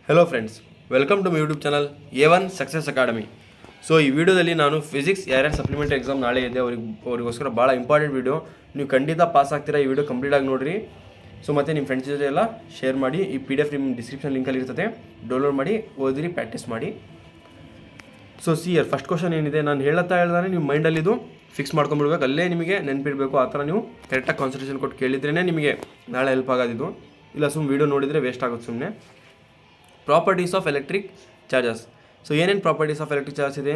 Hello friends, welcome to my YouTube channel A1 success academy. So ಈ ವಿಡಿಯೋದಲ್ಲಿ ನಾನು physics ಯಾರ್ಯಾರು ಸಪ್ಲಿಮೆಂಟರಿ ಎಕ್ಸಾಮ್ ನಾಳೆ ಇದೆ ಅವರಿಗೋಸ್ಕರ ಭಾಳ ಇಂಪಾರ್ಟೆಂಟ್ ವಿಡಿಯೋ. ನೀವು ಖಂಡಿತ ಪಾಸ್ ಆಗ್ತೀರಾ. ಈ ವಿಡಿಯೋ ಕಂಪ್ಲೀಟಾಗಿ ನೋಡಿರಿ. ಸೊ ಮತ್ತು ನಿಮ್ಮ ಫ್ರೆಂಡ್ಸ್ ಜೊತೆ ಎಲ್ಲ ಶೇರ್ ಮಾಡಿ. ಈ PDF ನಿಮ್ಮ ಡಿಸ್ಕ್ರಿಪ್ಷನ್ ಲಿಂಕಲ್ಲಿ ಇರ್ತದೆ, ಡೌನ್ಲೋಡ್ ಮಾಡಿ ಓದಿರಿ, ಪ್ರಾಕ್ಟೀಸ್ ಮಾಡಿ. ಸೊ ಇಯರ್ ಫಸ್ಟ್ ಕ್ವಶನ್ ಏನಿದೆ, ನಾನು ಹೇಳ್ದಾನೆ ನಿಮ್ಮ ಮೈಂಡಲ್ಲಿ ಇದು ಫಿಕ್ಸ್ ಮಾಡ್ಕೊಂಡ್ಬಿಡ್ಬೇಕು, ಅಲ್ಲೇ ನಿಮಗೆ ನೆನಪಿಡಬೇಕು. ಆ ಥರ ನೀವು ಕರೆಕ್ಟಾಗಿ ಕಾನ್ಸಂಟ್ರೇಷನ್ ಕೊಟ್ಟು ಕೇಳಿದ್ರೇ ನಿಮಗೆ ನಾಳೆ ಹೆಲ್ಪ್ ಆಗೋದಿದ್ದು. ಇಲ್ಲ ಸುಮ್ಮನೆ ವೀಡಿಯೋ ನೋಡಿದರೆ ವೇಸ್ಟ್ ಆಗುತ್ತೆ ಸುಮ್ಮನೆ. Properties of electric charges. So ಏನೇನು ಪ್ರಾಪರ್ಟೀಸ್ ಆಫ್ ಎಲೆಕ್ಟ್ರಿಕ್ ಚಾರ್ಜಸ್ ಇದೆ?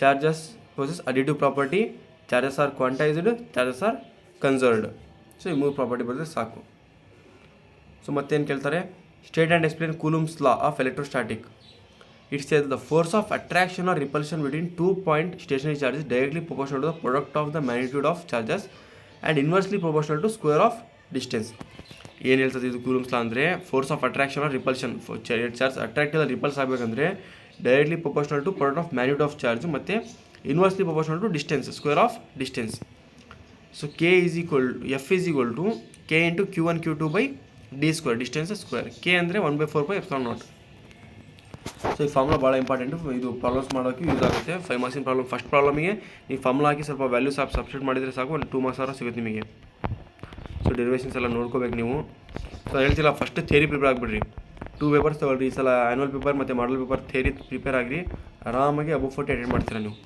Charges possess additive property, charges are quantized, charges are conserved. So ಈ ಮೂರು ಪ್ರಾಪರ್ಟಿ ಬರೆದ್ರೆ ಸಾಕು. ಸೊ ಮತ್ತೇನು ಕೇಳ್ತಾರೆ? State and explain Coulomb's law of electrostatic. It says the force of attraction or repulsion between 2 point stationary charges directly proportional to the product of the magnitude of charges and inversely proportional to square of distance. ಏನು ಹೇಳ್ತದೆ ಇದು Coulomb's law ಅಂದರೆ, force of attraction or repulsion, charge attract ಇಲ್ಲ repulse ಆಗಬೇಕಂದ್ರೆ directly proportional to product of magnitude of charge ಮತ್ತು inversely proportional to distance, square of distance. So F is equal to K into Q1 Q2 by D square, distance square. K ಅಂದರೆ 1/4πε0. So ಈ formula ಭಾಳ important. ಇದು problems ಮಾಡೋಕ್ಕೆ use ಆಗುತ್ತೆ. 5 ಮಾರ್ಕ್ಸಿನ problem. First ಪ್ರಾಬ್ಲಮಿಗೆ ನೀವು formula ಹಾಕಿ ಸ್ವಲ್ಪ values substitute ಮಾಡಿದರೆ ಸಾಕು, ಒಂದು 2 ಮಾರ್ಕ್ಸ್ ಸಿಗುತ್ತೆ ನಿಮಗೆ. ಸೊ ಡೆರಿವೇಷನ್ಸ್ ಎಲ್ಲ ನೋಡ್ಕೋಬೇಕು ನೀವು. ಸೊ ಹೇಳ್ತಿಲ್ಲ, ಫಸ್ಟ್ ಥಿಯರಿ ಪ್ರಿಪೇರ್ ಆಗಿಬಿಡ್ರಿ. 2 ಪೇಪರ್ಸ್ ತೊಗೊಳ್ರಿ ಈ ಸಲ, ಆ್ಯನ್ಯುವಲ್ ಪೇಪರ್ ಮತ್ತು ಮಾಡಲ್ ಪೇಪರ್. ಥಿಯರಿ ಪ್ರಿಪೇರ್ ಆಗಿರಿ, ಆರಾಮಾಗಿ ಅಬೌವ್ 40 ಅಟೆಂಡ್ ಮಾಡ್ತೀರಾ ನೀವು.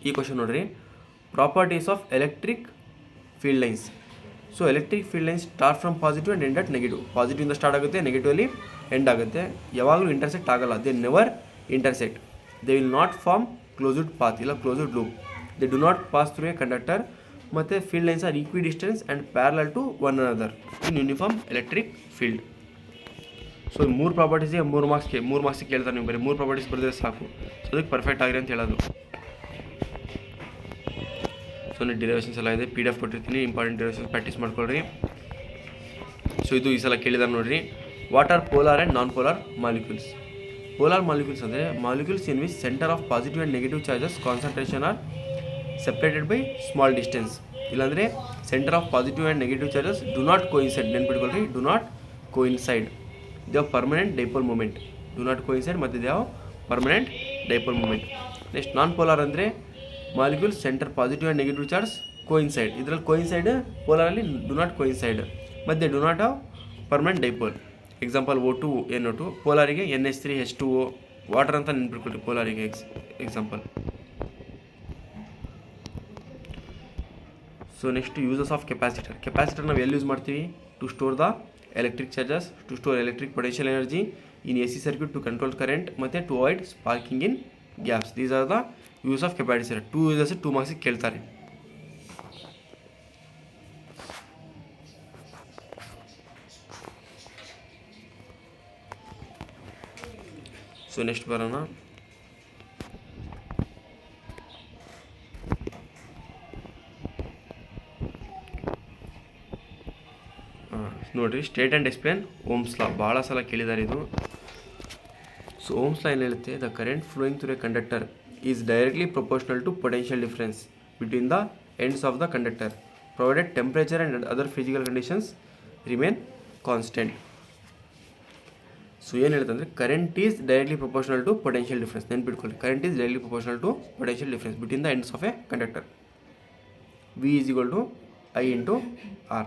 ಈ ಕ್ವಶನ್ ನೋಡಿರಿ, properties of electric field lines. So electric field lines start from positive and end at negative. ಪಾಸಿಟಿವಿಂದ ಸ್ಟಾರ್ಟ್ ಆಗುತ್ತೆ, ನೆಗೆಟಿವಲ್ಲಿ ಎಂಡ್ ಆಗುತ್ತೆ. ಯಾವಾಗಲೂ ಇಂಟರ್ಸೆಕ್ಟ್ ಆಗಲ್ಲ. They never intersect. They will not form closed path, ಇಲ್ಲ closed loop. They do not pass through a conductor. ಮತ್ತು field lines are equidistance and parallel to one another in uniform electric field. So 3 ಪ್ರಾಪರ್ಟೀಸಿಗೆ 3 ಮಾರ್ಕ್ಸಿಗೆ ಕೇಳ್ತಾರೆ. ನೀವು ಬರೀ 3 properties ಬರೆದ್ರೆ ಸಾಕು. So ಅದಕ್ಕೆ ಪರ್ಫೆಕ್ಟ್ ಆಗಿರಿ ಅಂತ ಹೇಳೋದು. ಸೊ ನೀವು ಡಿರೈವೇಷನ್ಸ್ ಎಲ್ಲ ಇದೆ, PDF ಕೊಟ್ಟಿರ್ತೀನಿ, ಇಂಪಾರ್ಟೆಂಟ್ ಡಿರೈವೇಷನ್ಸ್ ಪ್ರಾಕ್ಟೀಸ್ ಮಾಡ್ಕೊಳ್ರಿ. ಸೊ ಇದು ಈ ಸಲ ಕೇಳಿದಾರೆ ನೋಡಿರಿ. What are polar and non polar molecules? Polar molecules ಅಂದರೆ molecules in which centre of positive and negative charges concentration are separated by small distance. ಇಲ್ಲಾಂದರೆ centre of positive and negative charges do not coincide. ನೆನ್ಪಿಟ್ಕೊಳ್ರಿ, do not coincide. They have permanent dipole moment. Do not coincide ಮತ್ತು they have permanent dipole moment. Next non polar ಅಂದರೆ molecules centre positive and negative charge coincide. ಇದರಲ್ಲಿ coincide, ಪೋಲಾರಲ್ಲಿ do not coincide ಮತ್ತು they do not have permanent dipole. Example O2 NO2, ಪೋಲಾರಿಗೆ NH3 H2O, water ಅಂತ ನೆನ್ಪಿಟ್ಕೊಳ್ರಿ ಪೋಲಾರಿಗೆ example. So next uses of capacitor. Capacitor ನಾವು ಎಲ್ಲಿ ಯೂಸ್ ಮಾಡ್ತೀವಿ? To store the electric charges, to store electric potential energy in AC circuit, to control current ಮತ್ತು to avoid sparking in gas. These are the use of capacitor. 2 uses 2 ಮಾರ್ಕ್ಸಿಗೆ ಕೇಳ್ತಾರೆ. So next ಬರೋಣ. ನೋಡಿರಿ, state and explain Ohm's law. ಭಾಳ ಸಲ ಕೇಳಿದ್ದಾರೆ ಇದು. So Ohm's law ಏನು ಹೇಳುತ್ತೆ? The current flowing through a conductor is directly proportional to potential difference between the ends of the conductor provided temperature and other physical conditions remain constant. So ಏನು ಹೇಳ್ತಂದರೆ, current is directly proportional to potential difference. ನೆನ್ಪಿಟ್ಕೊಳ್ಳಿ, current is directly proportional to potential difference between the ends of a conductor. V is equal to I into R.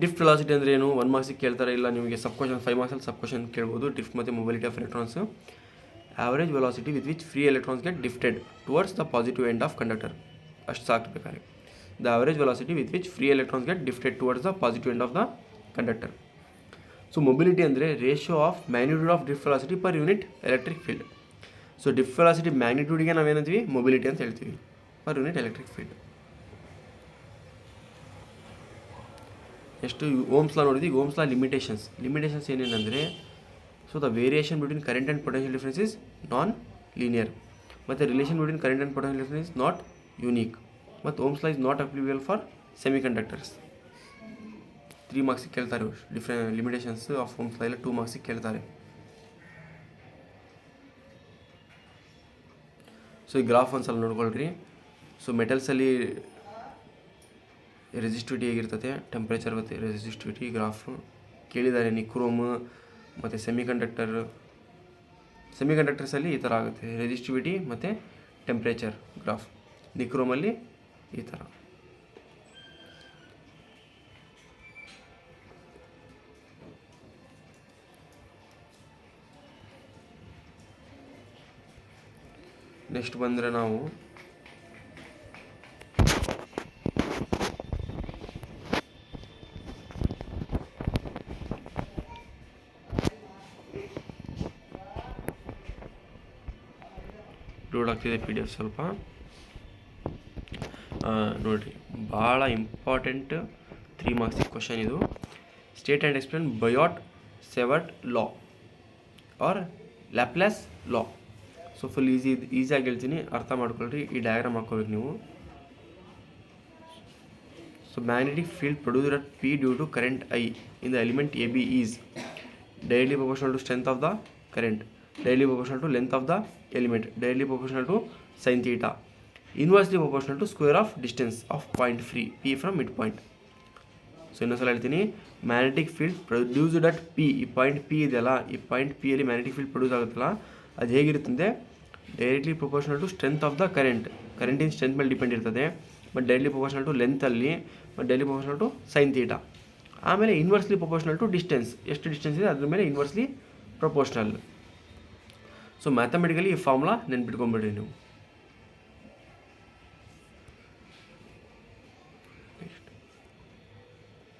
Drift velocity ಅಂದರೆ ಏನು? 1 ಮಾರ್ಕ್ಸಿಗೆ ಕೇಳ್ತಾರೆ. ಇಲ್ಲ ನಿಮಗೆ sub question 5 ಮಾರ್ಕ್ಸಲ್ಲಿ sub question ಕೇಳ್ಬೋದು. Drift ಮತ್ತು mobility of electrons. Average velocity with which free electrons get drifted towards the positive end of conductor. ಅಷ್ಟು ಸಾಕು ಬೇಕಾದ್ರೆ. The average velocity with which free electrons get drifted towards the positive end of the conductor. So mobility ಅಂದರೆ ratio of magnitude of drift velocity per unit electric field. So drift velocity ಮ್ಯಾಗ್ನಿಟ್ಯೂಡ್ಗೆ ನಾವೇನಂತೀವಿ? Mobility ಅಂತ ಹೇಳ್ತೀವಿ, per unit electric field. Next Ohm's law ನೋಡಿದ್ವಿ. Ohm's law limitations ಏನೇನೆಂದರೆ, so the variation between current and potential difference is non linear. ಮತ್ತು relation between current and potential difference is not unique. ಮತ್ತು Ohm's law is not applicable for semiconductors. 3 ಮಾರ್ಕ್ಸಿಗೆ ಕೇಳ್ತಾರೆ. Limitations of Ohm's law ಎಲ್ಲ 2 ಮಾರ್ಕ್ಸಿಗೆ ಕೇಳ್ತಾರೆ. So ಈ graph ಒಂದ್ಸಲ ನೋಡ್ಕೊಳ್ರಿ. So ಮೆಟಲ್ಸಲ್ಲಿ resistivity ಹೇಗಿರ್ತದೆ, ಟೆಂಪ್ರೇಚರ್ ಮತ್ತು ರೆಸಿಸ್ಟಿವಿಟಿ ಗ್ರಾಫು. ಕೇಳಿದ್ದಾರೆ. ನಿಕ್ರೋಮ್ ಮತ್ತು ಸೆಮಿಕಂಡಕ್ಟರ್ಸಲ್ಲಿ ಈ ಥರ ಆಗುತ್ತೆ, ರೆಸಿಸ್ಟಿವಿಟಿ ಮತ್ತು ಟೆಂಪ್ರೇಚರ್ ಗ್ರಾಫ್. ನಿಕ್ರೋಮಲ್ಲಿ ಈ ಥರ. ನೆಕ್ಸ್ಟ್ ಬಂದರೆ ನಾವು ಲೋಡ್ ಆಗ್ತಿದೆ PDF ಸ್ವಲ್ಪ ನೋಡಿರಿ. ಭಾಳ ಇಂಪಾರ್ಟೆಂಟ್ 3 ಮಾರ್ಕ್ಸಿಗೆ ಕ್ವಶನ್ ಇದು. State and explain Biot Savart law or Laplace law. So full ಈಸಿಯಾಗಿ ಹೇಳ್ತೀನಿ, ಅರ್ಥ ಮಾಡ್ಕೊಳ್ರಿ. ಈ ಡಯಾಗ್ರಾಮ್ ಹಾಕ್ಕೋಬೇಕು ನೀವು. So magnetic field produced at P due to current I in the element AB is directly proportional to strength of the current, directly proportional to length of the element, directly proportional to sin theta, inversely proportional to square of distance of point P from mid point. So ಇನ್ನೊಂದ್ಸಲ ಹೇಳ್ತೀನಿ, magnetic field produced at P, ಈ point P ಇದೆಯಲ್ಲ, ಈ point P ಅಲ್ಲಿ magnetic field produce ಆಗುತ್ತಲ್ಲ, ಅದು ಹೇಗಿರುತ್ತದೆ? Directly proportional to strength of the ಕರೆಂಟಿನ ಸ್ಟ್ರೆಂತ್ ಮೇಲೆ ಡಿಪೆಂಡ್ ಇರ್ತದೆ. ಬಟ್ ಡೈರೆಕ್ಟ್ಲಿ ಪ್ರೊಪೋರ್ಷನಲ್ ಟು ಲೆಂತಲ್ಲಿ, ಮತ್ತು directly proportional to sin theta. ಆಮೇಲೆ ಇನ್ವರ್ಸ್ಲಿ ಪ್ರೊಪೋರ್ಷನಲ್ ಟು ಡಿಸ್ಟೆನ್ಸ್, ಎಷ್ಟು ಡಿಸ್ಟೆನ್ಸ್ ಇದೆ ಅದ್ರ ಮೇಲೆ ಇನ್ವರ್ಸ್ಲಿ ಪ್ರೊಪೋರ್ಷನಲ್. ಸೊ ಮ್ಯಾಥಮೆಟಿಕಲಿ ಈ ಫಾರ್ಮುಲಾ ನೆನ್ಪಿಟ್ಕೊಂಡ್ಬಿಡ್ರಿ ನೀವು. ನೆಕ್ಸ್ಟ್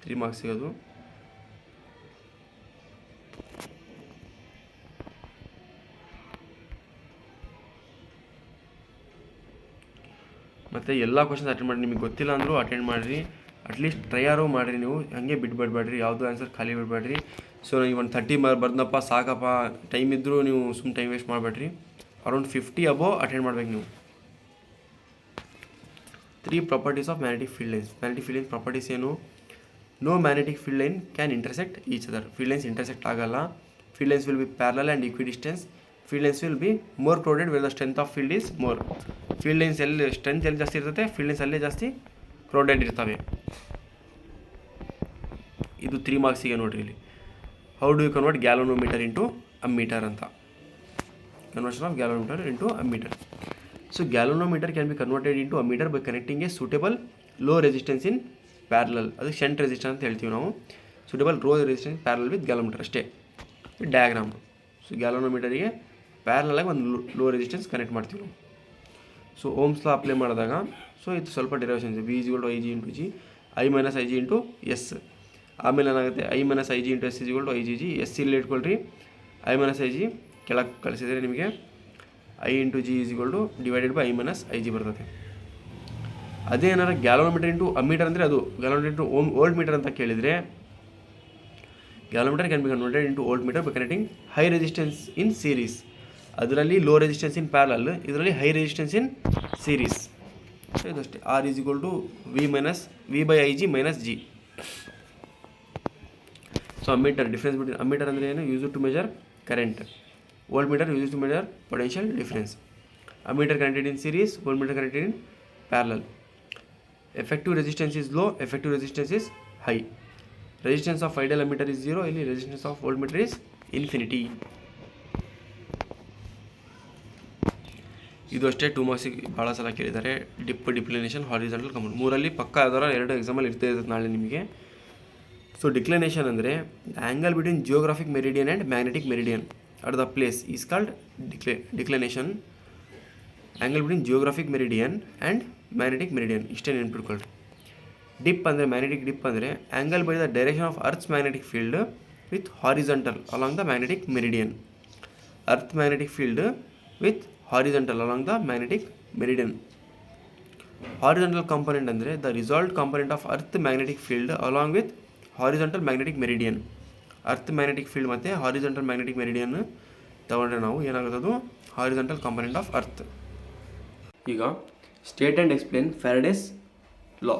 3 ಮಾರ್ಕ್ಸ್ ಸಿಗೋದು. ಮತ್ತು ಎಲ್ಲ ಕ್ವಶನ್ಸ್ ಅಟೆಂಡ್ ಮಾಡಿ. ನಿಮಗೆ ಗೊತ್ತಿಲ್ಲ ಅಂದರೂ ಅಟೆಂಡ್ ಮಾಡಿರಿ, ಅಟ್ಲೀಸ್ಟ್ ಟ್ರೈಯಾರು ಮಾಡಿರಿ. ನೀವು ಹಾಗೆ ಬಿಟ್ಬಿಡ್ಬೇಡ್ರಿ, ಯಾವುದೂ ಆನ್ಸರ್ ಖಾಲಿ ಬಿಡಬೇಡ್ರಿ. ಸೊ ನೀವು ಒಂದು 30 ಬರ್ದನಪ್ಪ ಸಾಕಪ್ಪ ಟೈಮ್ ಇದ್ದರೂ ನೀವು ಸುಮ್ಮನೆ ಟೈಮ್ ವೇಸ್ಟ್ ಮಾಡಬೇಡ್ರಿ. ಅರೌಂಡ್ 50 ಅಬೋವ್ ಅಟೆಂಡ್ ಮಾಡ್ಬೇಕು ನೀವು. 3 properties of magnetic field lines. Magnetic field lines properties ಏನು? No magnetic field line can intersect each other. Field lines intersect ಆಗಲ್ಲ. Field lines will be parallel and equidistance. Field lines will be more crowded where the strength of field is more. Field lines ಎಲ್ಲಿ strength ಎಲ್ಲಿ ಜಾಸ್ತಿ ಇರ್ತದೆ, field lines ಅಲ್ಲೇ ಜಾಸ್ತಿ crowded ಇರ್ತವೆ. ಇದು 3 ಮಾರ್ಕ್ಸಿಗೆ ನೋಡಿರಿ. ಇಲ್ಲಿ how do you convert galvanometer into ammeter ಅಂತ. Conversion of galvanometer into ammeter. So galvanometer can be converted into ammeter by connecting a suitable low resistance in parallel. ಅದು ಶಂಟ್ ರೆಸಿಸ್ಟೆನ್ಸ್ ಅಂತ ಹೇಳ್ತೀವಿ ನಾವು. Suitable low resistance parallel with galvanometer ಅಷ್ಟೇ diagram. So ಗ್ಯಾಲೋನೋಮೀಟರಿಗೆ ಪ್ಯಾರಲಾಗಿ ಒಂದು low resistance connect ಮಾಡ್ತೀವಿ ನಾವು. ಸೊ ಓಮ್ಸ್ ಲಾ ಅಪ್ಲೈ ಮಾಡಿದಾಗ, ಸೊ ಇದು ಸ್ವಲ್ಪ derivations. V = IG × G, I - IG × S. ಆಮೇಲೆ ಏನಾಗುತ್ತೆ, I - IG × S = IgG. S ಇಲ್ಲಿ ಇಟ್ಕೊಳ್ರಿ, I - IG ಕೆಳಗೆ ಕಳಿಸಿದರೆ ನಿಮಗೆ I × G divided by I - IG ಬರ್ತದೆ. ಅದೇ ಏನಾರ ಗ್ಯಾಲೋಮೀಟರ್ ಇಂಟು ಅಮ್ಮೀಟರ್ ಅಂದರೆ, ಅದು ಗ್ಯಾಲೋಮೀಟರ್ ಇಂಟು ವೋಲ್ಟ್ ಮೀಟರ್ ಅಂತ ಕೇಳಿದರೆ, galvanometer can be converted into voltmeter by connecting high resistance in series. ಅದರಲ್ಲಿ ಲೋ ರೆಸಿಸ್ಟೆನ್ಸ್ ಇನ್ ಪ್ಯಾರಲಲ್, ಇದರಲ್ಲಿ high resistance in series. So ಇದಷ್ಟೇ. R = V/IG - G. So ammeter difference between, ammeter ಅಂದರೆ ಏನು? Use to measure current. Voltmeter use to measure potential difference. Ammeter connected in series, voltmeter connected in parallel. Effective resistance is low, effective resistance is high. Resistance of ideal ammeter is 0, ಇಲ್ಲಿ resistance of volt meter is infinity. ಇದು ಅಷ್ಟೇ 2 ಮಾರ್ಕ್ಸಿಗೆ ಭಾಳ ಸಲ ಕೇಳಿದ್ದಾರೆ. ಡಿಕ್ಲಿನೇಷನ್, horizontal compound. 3ರಲ್ಲಿ ಪಕ್ಕ ಯಾವ್ದಾರ 2 ಎಕ್ಸಾಮಲ್ಲಿ ಇರ್ತದೆ ನಾಳೆ ನಿಮಗೆ. ಸೊ ಡಿಕ್ಲಿನೇಷನ್ ಅಂದರೆ angle between geographic meridian and magnetic meridian at the place is called declination. Angle between geographic meridian and magnetic meridian ಇಷ್ಟೇ ನೆನ್ಪಿಟ್ಕೊಳ್ರಿ. ಡಿಪ್ ಅಂದರೆ, ಮ್ಯಾಗ್ನೆಟಿಕ್ ಡಿಪ್ ಅಂದರೆ angle by the direction of earth's magnetic field with horizontal along the magnetic meridian. Earth magnetic field with horizontal along the magnetic meridian. Horizontal component ಅಂದರೆ the result component of earth magnetic field along with horizontal magnetic meridian. Earth magnetic field ಮತ್ತು horizontal magnetic meridian ತಗೊಂಡ್ರೆ ನಾವು ಏನಾಗುತ್ತದು horizontal component of earth. ಈಗ state and explain Faraday's law.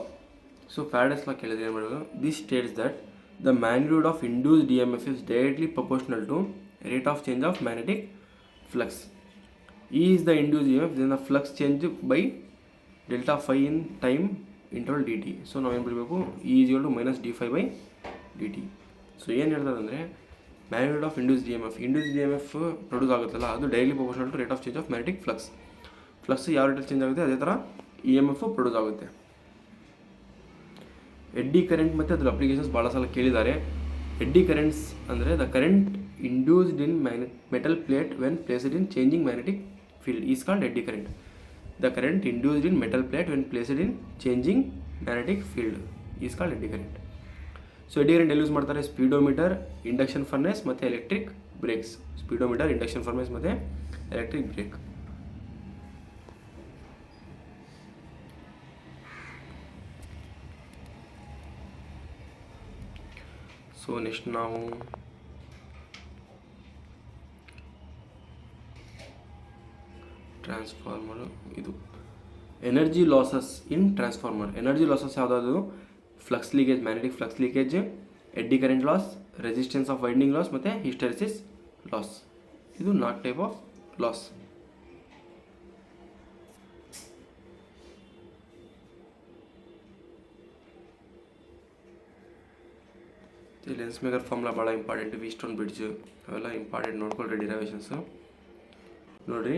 So Faraday's law ಕೇಳಿದ್ರೆ ಏನು ಮಾಡೋದು? This states that the magnitude of induced EMF is directly proportional to rate of change of magnetic flux. E is the induced EMF, then the flux change by delta phi in time interval dt. So ನಾವು ಏನು ಬರೀಬೇಕು? E = -d phi by dt. So ಏನು ಹೇಳ್ತದೆ ಅಂದರೆ magnitude of induced E M F produce ಆಗುತ್ತಲ್ಲ ಅದು daily proportional to rate of change of magnetic flux ಯಾವ ರೇಟಲ್ಲಿ ಚೇಂಜ್ ಆಗುತ್ತೆ ಅದೇ ಥರ ಇ ಎಮ್ ಎಫ್ ಪ್ರೊಡ್ಯೂಸ್ ಆಗುತ್ತೆ. ಎಡ್ಡಿ ಕರೆಂಟ್ ಮತ್ತು ಅದ್ರ ಅಪ್ಲಿಕೇಶನ್ಸ್ ಭಾಳ ಸಲ ಕೇಳಿದ್ದಾರೆ. ಎಡ್ಡಿ ಕರೆಂಟ್ಸ್ ಅಂದರೆ the current induced in metal plate when placed in changing magnetic field is called eddy current. The current induced in metal plate when placed in changing magnetic field is called eddy current. So eddy current ಎಲ್ಲಿ use ಮಾಡ್ತಾರೆ? Speedometer, induction furnace ಮತ್ತು electric brakes. Speedometer, induction furnace ಮತ್ತು electric brake. So next ನಾವು transformer, ಇದು energy losses in transformer. Energy losses ಯಾವುದಾದ್ರು? Flux leakage, magnetic flux leakage, eddy current loss, resistance of winding loss ಮತ್ತು hysteresis loss. ಇದು 4 type of loss. Lens maker formula ಭಾಳ important. Wheatstone bridge ಅವೆಲ್ಲ important, ನೋಡ್ಕೊಳ್ರಿ ಡಿರೈವೇಷನ್ಸು. ನೋಡಿರಿ,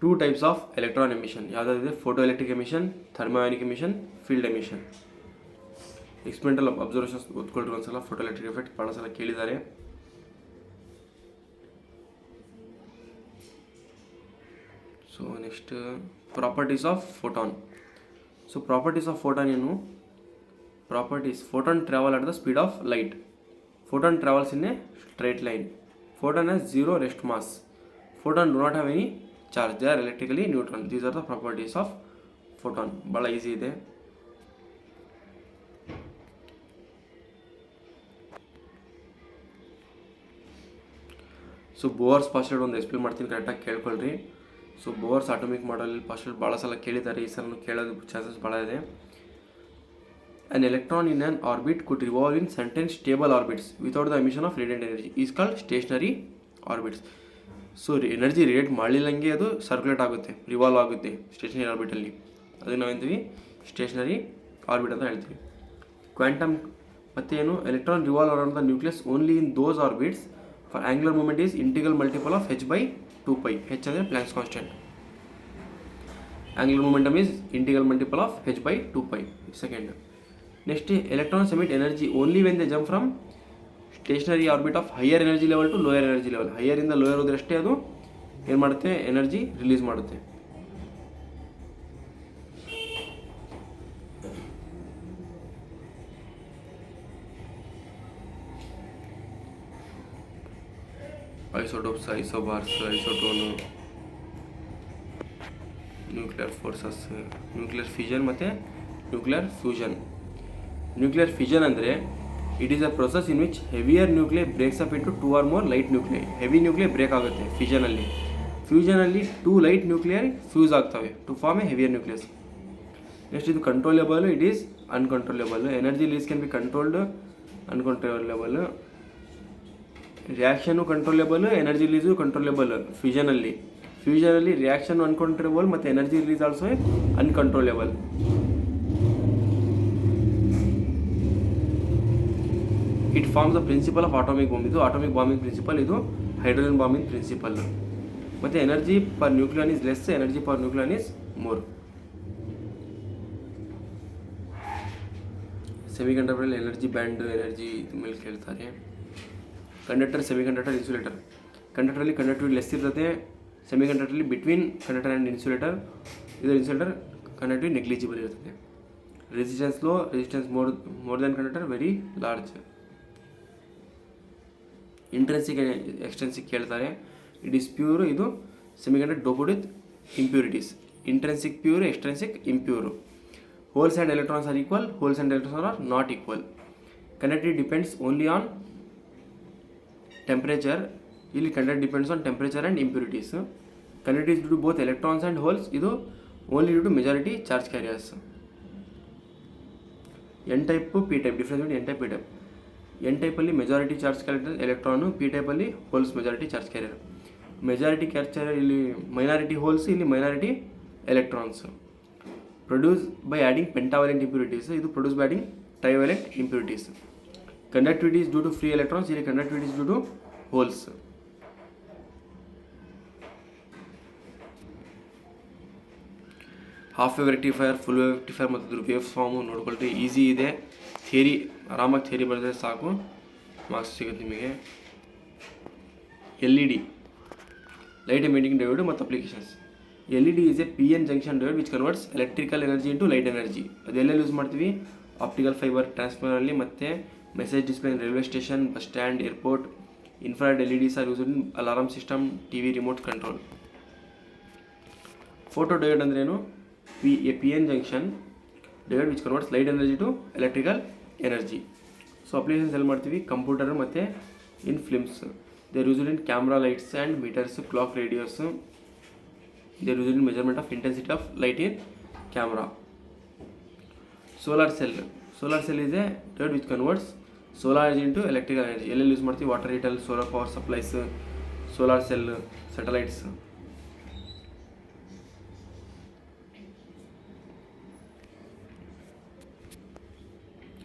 2 types of electron emission ಯಾವುದಾದಿದೆ? Photo electric emission, thermionic emission, field emission. Experimental observations ಓದ್ಕೊಳ್ರಿ ಒಂದ್ಸಲ. Photo electric effect ಭಾಳ ಸಲ ಕೇಳಿದ್ದಾರೆ. So next properties of photon. So properties of photon ಏನು? Properties: photon travel at the speed of light. Photon travels in a straight line. Photon has zero rest mass. Photon do not have any charge. They are electrically neutral. These are the properties of photon. Bala easy ide. So Bohr's postulate ಒಂದು explain ಮಾಡ್ತೀನಿ, ಕರೆಕ್ಟಾಗಿ ಕೇಳ್ಕೊಳ್ರಿ. So Bohr's atomic model postulate ಭಾಳ ಸಲ ಕೇಳಿದ್ದಾರೆ, ಈ ಸಲ ಕೇಳೋದು ಚಾನ್ಸಸ್ ಭಾಳ ಇದೆ. An electron in an orbit could revolve in certain stable orbits without the emission of radiant energy is called stationary orbits. So energy radiate ಮಾಡಲಿಲ್ಲಂಗೆ ಅದು ಸರ್ಕ್ಯುಲೇಟ್ ಆಗುತ್ತೆ, ರಿವಾಲ್ವ್ ಆಗುತ್ತೆ ಸ್ಟೇಷನರಿ ಆರ್ಬಿಟಲ್ಲಿ. ಅದನ್ನು ನಾವೇಂತೀವಿ? ಸ್ಟೇಷನರಿ ಆರ್ಬಿಟ್ ಅಂತ ಹೇಳ್ತೀವಿ. ಕ್ವಾಂಟಮ್ ಮತ್ತು ಏನು? Electron revolve around the nucleus only in those orbits for angular moment is integral multiple of h/2π. h ಅಂದರೆ Planck's constant. Angular momentum is integral multiple of h/2π. Second. Next, electrons emit energy only when they jump from stationary orbit of higher energy level to lower energy level. Higher ಇಂದ lower ಹೋದ್ರಷ್ಟೇ ಅದು ಏನು ಮಾಡುತ್ತೆ? Energy release ಮಾಡುತ್ತೆ. Isotopes, isobars, isotone, nuclear forces, nuclear fission ಮತ್ತು nuclear fusion. Nuclear fission ಅಂದರೆ it is a process in which heavier nuclear breaks up into 2 or more light nuclear. Heavy nuclear break ಆಗುತ್ತೆ ಫಿಷನಲ್ಲಿ. ಫ್ಯೂಷನಲ್ಲಿ 2 light nuclear fuse ಆಗ್ತವೆ to form a heavier nucleus. Next ಇದು controllable, it is uncontrollable. Energy release can be controlled, uncontrollable. Reaction controllable, energy release controllable ಫ್ಯೂಷನಲ್ಲಿ. ಫ್ಯೂಷನಲ್ಲಿ reaction uncontrollable ಮತ್ತು energy release also uncontrollable. It forms the principle of atomic bomb. ಇದು atomic bombing principle, ಇದು hydrogen bombing principle. ಮತ್ತು energy per nucleon is less, energy per nucleon is more. ಸೆಮಿಕಂಡಕ್ಟರಲ್ಲಿ energy band, energy ಮೇಲೆ ಕೇಳ್ತಾರೆ. Conductor, semiconductor, insulator. ಕಂಡಕ್ಟರಲ್ಲಿ conductivity less ಇರ್ತದೆ. ಸೆಮಿಕಂಡಕ್ಟರಲ್ಲಿ between conductor and insulator, ಇದರ ಇನ್ಸುಲೇಟರ್ ಕಂಡಕ್ಟಿವಿಟಿ ನೆಗ್ಲಿಜಿಬಲ್ ಇರ್ತದೆ. Resistance low, resistance more than conductor very large. Intrinsic extrinsic ಕೇಳ್ತಾರೆ. It is pure, ಇದು semiconductor doped with impurities. Intrinsic pure, extrinsic impure. Holes and electrons are equal, holes and electrons are not equal. Conductivity depends only on temperature. ಇಲ್ಲಿ conduct depends on temperature and impurities. Conductivity due to both electrons and holes, ಇದು only due to majority charge carriers. N type, P type. Difference between N type, P type. N ಟೈಪಲ್ಲಿ majority charge carrier electron, P ಟೈಪಲ್ಲಿ holes majority charge carrier. Majority carrier ಇಲ್ಲಿ minority holes, ಇಲ್ಲಿ minority electrons. Produce by adding pentavalent impurities, ಇದು produce by adding trivalent impurities. Conductivity is due to free electrons, ಇಲ್ಲಿ conductivity is due to holes. Half wave rectifier, full wave rectifier ಮತ್ತು ಅದ್ರ wave form ನೋಡ್ಕೊಳ್ರಿ. Easy ಇದೆ, theory ಆರಾಮಾಗಿ theory ಬರೆದ್ರೆ ಸಾಕು, marks ಸಿಗುತ್ತೆ ನಿಮಗೆ. LED ಲೈಟ್ ಎಮಿಟಿಂಗ್ ಡಯೋಡ್ ಮತ್ತು applications. LED is a PN junction diode which converts electrical energy into light energy. ಅದೆಲ್ಲ ಯೂಸ್ ಮಾಡ್ತೀವಿ? ಆಪ್ಟಿಕಲ್ ಫೈಬರ್ ಟ್ರಾನ್ಸ್ಫರಲ್ಲಿ, ಮತ್ತು message display in railway station, bus stand, airport. Infrared LEDs are used in alarm system, TV remote control. Photo diode ಅಂದ್ರೇನು? PN junction diode which converts light energy to electrical energy. So applications ಎಲ್ಲಿ ಮಾಡ್ತೀವಿ? Computer ಮತ್ತು in films. They are used in camera lights and meters, clock radios. They are used in measurement of intensity of light in camera. Solar cell. Solar cell is a diode which converts solar energy into electrical energy. ಎಲ್ಲೆಲ್ಲಿ use ಮಾಡ್ತೀವಿ? Water heater, solar power supplies, solar cell, satellites.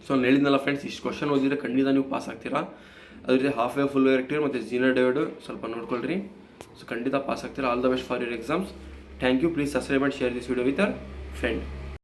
So ನಾನು ಹೇಳಿದ್ನಲ್ಲ friends, ಇಷ್ಟು question ಓದಿದ್ರೆ ಖಂಡಿತ ನೀವು pass ಆಗ್ತೀರಾ. ಅದ್ರ ಜೊತೆ half wave, full wave rectifier ಮತ್ತು ಜೀನರ್ ಡಯೋಡ್ ಸ್ವಲ್ಪ ನೋಡ್ಕೊಳ್ರಿ. ಸೊ ಖಂಡಿತ ಪಾಸ್ ಆಗ್ತೀರಾ. All the best for your exams. Thank you. Please subscribe and share this video with our friend.